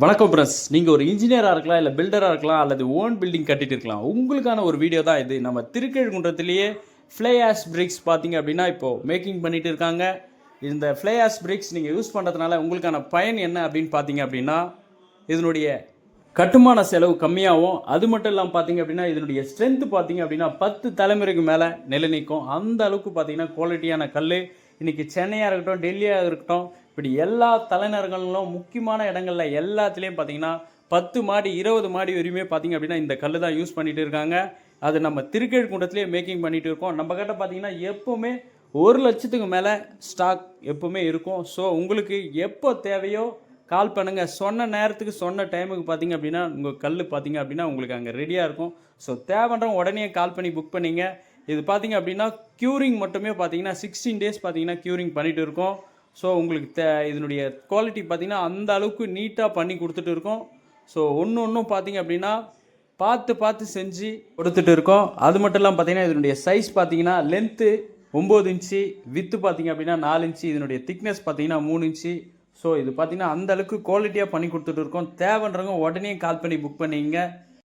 வணக்கம் பிரஸ். நீங்கள் ஒரு இன்ஜினியராக இருக்கலாம், இல்லை பில்டராக இருக்கலாம், அல்லது ஓன் பில்டிங் கட்டிட்டு இருக்கலாம். உங்களுக்கான ஒரு வீடியோ தான் இது. நம்ம திருக்கழுக்குன்றத்துலேயே ஃப்ளை ஆஷ் பிரிக்ஸ் பார்த்தீங்க அப்படின்னா இப்போது மேக்கிங் பண்ணிட்டு இருக்காங்க. இந்த ஃப்ளை ஆஷ் பிரிக்ஸ் நீங்கள் யூஸ் பண்ணுறதுனால உங்களுக்கான பயன் என்ன அப்படின்னு பார்த்தீங்க அப்படின்னா, இதனுடைய கட்டுமான செலவு கம்மியாகும். அது மட்டும் இல்லாமல் பார்த்தீங்க அப்படின்னா இதனுடைய ஸ்ட்ரென்த்து பார்த்தீங்க அப்படின்னா 10 தலைமுறைக்கு மேலே நிலை நிற்கும். அந்த அளவுக்கு பார்த்தீங்கன்னா குவாலிட்டியான கல். இன்றைக்கி சென்னையாக இருக்கட்டும், டெல்லியாக இருக்கட்டும், இப்படி எல்லா தலைநகரங்களிலும் முக்கியமான இடங்களில் எல்லாத்துலேயும் பார்த்தீங்கன்னா 10 மாடி 20 மாடி வரையுமே பார்த்தீங்க அப்படின்னா இந்த கல் தான் யூஸ் பண்ணிகிட்டு இருக்காங்க. அது நம்ம திருக்கழுக்குன்றத்துலேயே மேக்கிங் பண்ணிகிட்டு இருக்கோம். நம்ம கிட்ட பார்த்தீங்கன்னா எப்போவுமே 1,00,000க்கு மேலே ஸ்டாக் எப்போவுமே இருக்கும். ஸோ உங்களுக்கு எப்போ தேவையோ கால் பண்ணுங்கள். சொன்ன நேரத்துக்கு சொன்ன டைமுக்கு பார்த்தீங்க அப்படின்னா உங்கள் கல் பார்த்தீங்க அப்படின்னா உங்களுக்கு அங்கே ரெடியாக இருக்கும். ஸோ தேவைன்றவங்க உடனே கால் பண்ணி புக் பண்ணிங்க. இது பார்த்தீங்க அப்படின்னா க்யூரிங் மட்டுமே பார்த்தீங்கன்னா 16 டேஸ் பார்த்தீங்கன்னா க்யூரிங் பண்ணிகிட்டு இருக்கோம். ஸோ உங்களுக்கு இதனுடைய குவாலிட்டி பார்த்தீங்கன்னா அந்த அளவுக்கு நீட்டாக பண்ணி கொடுத்துட்டு இருக்கோம். ஸோ ஒன்றும் பார்த்தீங்க அப்படின்னா பார்த்து செஞ்சு கொடுத்துட்டு இருக்கோம். அது மட்டும் இல்லாமல் பார்த்தீங்கன்னா இதனுடைய சைஸ் பார்த்தீங்கன்னா லென்த்து 9 இன்ச்சு, வித்து பார்த்தீங்க அப்படின்னா 4 இன்ச்சு, இதனுடைய திக்னஸ் பார்த்தீங்கன்னா 3 இன்ச்சு. ஸோ இது பார்த்தீங்கன்னா அந்த அளவுக்கு குவாலிட்டியாக பண்ணி கொடுத்துட்டு இருக்கோம். தேவைன்றவங்க உடனே கால் பண்ணி புக் பண்ணிங்க.